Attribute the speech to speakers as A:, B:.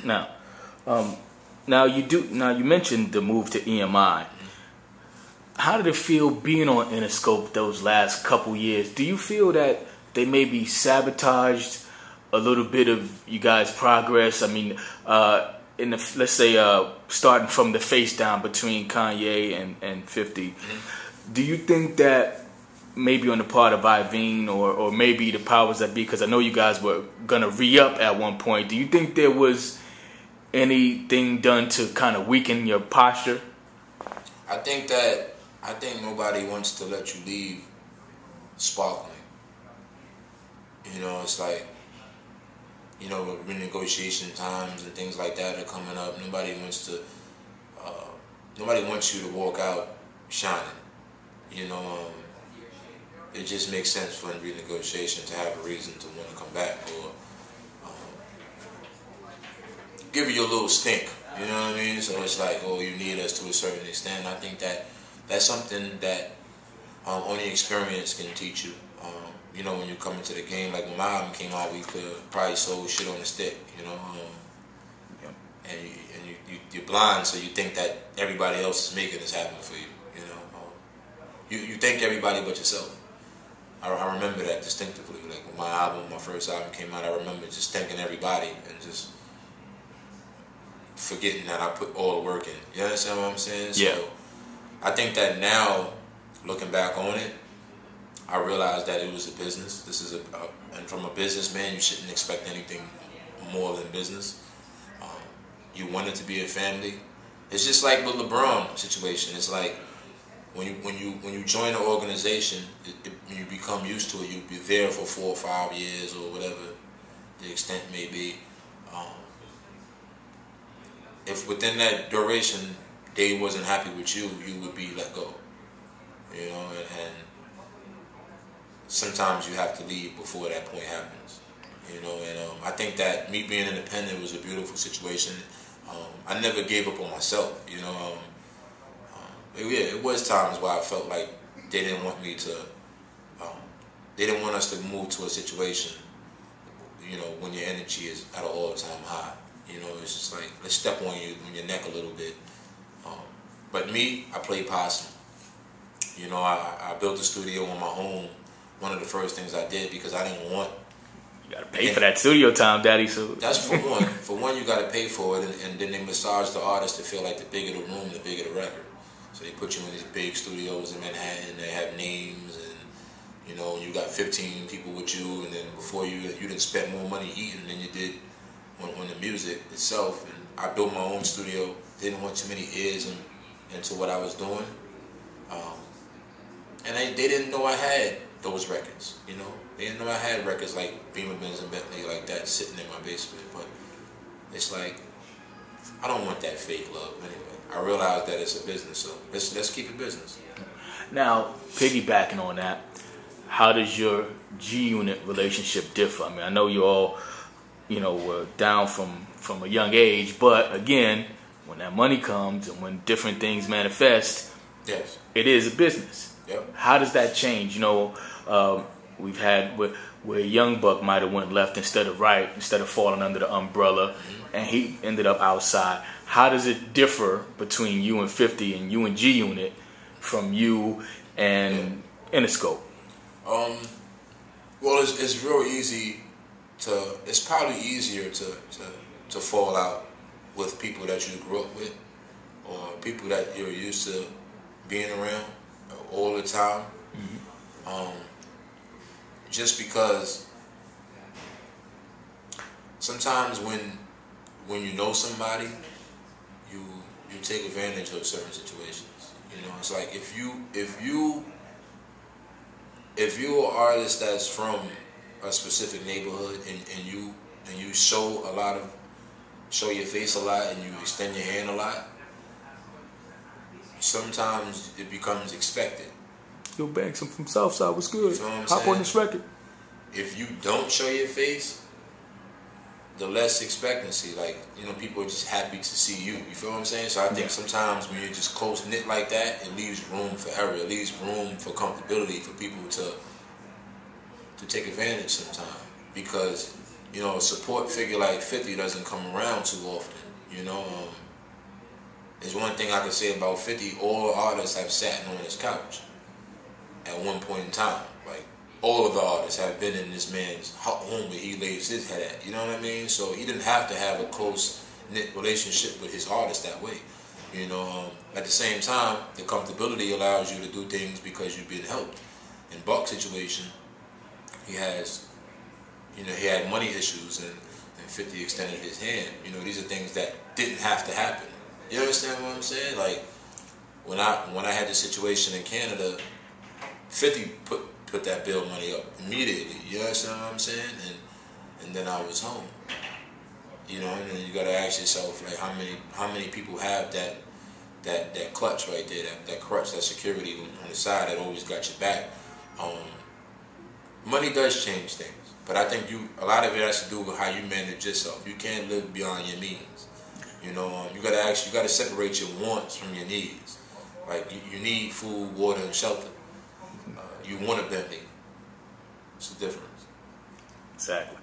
A: Now, um, now you mentioned the move to EMI. How did it feel being on Interscope those last couple years? Do you feel that they maybe sabotaged a little bit of you guys' progress? I mean, in the, let's say starting from the face down between Kanye and 50, do you think that maybe on the part of Iveen or maybe the powers that be, because I know you guys were gonna re-up at one point, do you think there was anything done to kind of weaken your posture?
B: I think nobody wants to let you leave sparkling. You know, it's like, you know, renegotiation times and things like that are coming up. Nobody wants you to walk out shining. You know, it just makes sense for renegotiation to have a reason to want to come back or give you a little stink. You know what I mean? So it's like, oh, you need us to a certain extent. I think that's something that only experience can teach you. You know, when you come into the game, like when my album came out, we could probably sold shit on the stick. You know, and you're blind, so you think that everybody else is making this happen for you. You know, you think everybody but yourself. I remember that distinctively. Like when my first album came out, I remember just thanking everybody and just forgetting that I put all the work in. You understand what I'm saying?
A: Yeah.
B: So I think that now, looking back on it, I realized that it was a business. This is and from a businessman, you shouldn't expect anything more than business. You want it to be a family. It's just like with LeBron situation. It's like when you join an organization, you become used to it. You'll be there for 4 or 5 years or whatever the extent may be. If within that duration they wasn't happy with you, you would be let go. You know, and sometimes you have to leave before that point happens. You know, and I think that me being independent was a beautiful situation. I never gave up on myself. You know, yeah, it was times where I felt like they didn't want me to. They didn't want us to move to a situation. You know, when your energy is at an all-time high. You know, it's just like, let's step on your neck a little bit. But me, I played possum. You know, I built a studio on my own. One of the first things I did because I didn't want.
A: You gotta pay for that studio time, Daddy. So
B: that's for one. For one, you gotta pay for it, and then they massage the artist to feel like the bigger the room, the bigger the record. So they put you in these big studios in Manhattan. They have names, and you know, you got 15 people with you, and then before you didn't spend more money eating than you did on the music itself. And I built my own studio. Didn't want too many ears into what I was doing, and they didn't know I had those records. You know, they didn't know I had records like Beamer, Benz, and Bentley like that sitting in my basement. But it's like, I don't want that fake love anyway. I realize that it's a business, so let's keep it business.
A: Now, piggybacking on that, how does your G-Unit relationship differ? I mean, I know you all, you know, were down from a young age, but again, when that money comes and when different things manifest,
B: yes,
A: it is a business.
B: Yep.
A: How does that change? You know, we've had where Young Buck might have went left instead of right, instead of falling under the umbrella, and he ended up outside. How does it differ between you and 50 and you and G-Unit from you and Interscope?
B: Well, it's real easy to. It's probably easier to fall out with people that you grew up with, or people that you're used to being around all the time. Just because sometimes when you know somebody, you take advantage of certain situations. You know, it's like if you're an artist that's from a specific neighborhood and you show your face a lot and you extend your hand a lot, sometimes it becomes expected.
A: Yo, Banks, I'm from Southside. What's good?
B: You know what I'm
A: Hop
B: saying?
A: on this record.
B: If you don't show your face, the less expectancy. Like, you know, people are just happy to see you. You feel what I'm saying? So I think sometimes when you're just close knit like that, it leaves room for error. It leaves room for comfortability for people to take advantage sometimes. Because you know, a support figure like 50 doesn't come around too often. You know, there's one thing I can say about 50. All artists have sat on his couch at one point in time. Like, all of the artists have been in this man's home where he lays his head at. You know what I mean? So he didn't have to have a close-knit relationship with his artist that way. You know, at the same time, the comfortability allows you to do things because you've been helped. In Buck's situation, he has, you know, he had money issues, and 50 extended his hand. You know, these are things that didn't have to happen. You understand what I'm saying? Like, when I had the situation in Canada, 50 put that bill money up immediately. You understand what I'm saying? And then I was home. You know, and then you gotta ask yourself, like, how many people have that clutch right there, that crutch, that security on the side that always got your back. Money does change things, but I think a lot of it has to do with how you manage yourself. You can't live beyond your means. You know, you gotta separate your wants from your needs. Like, you need food, water, and shelter. You want a Bentley. It's the difference.
A: Exactly.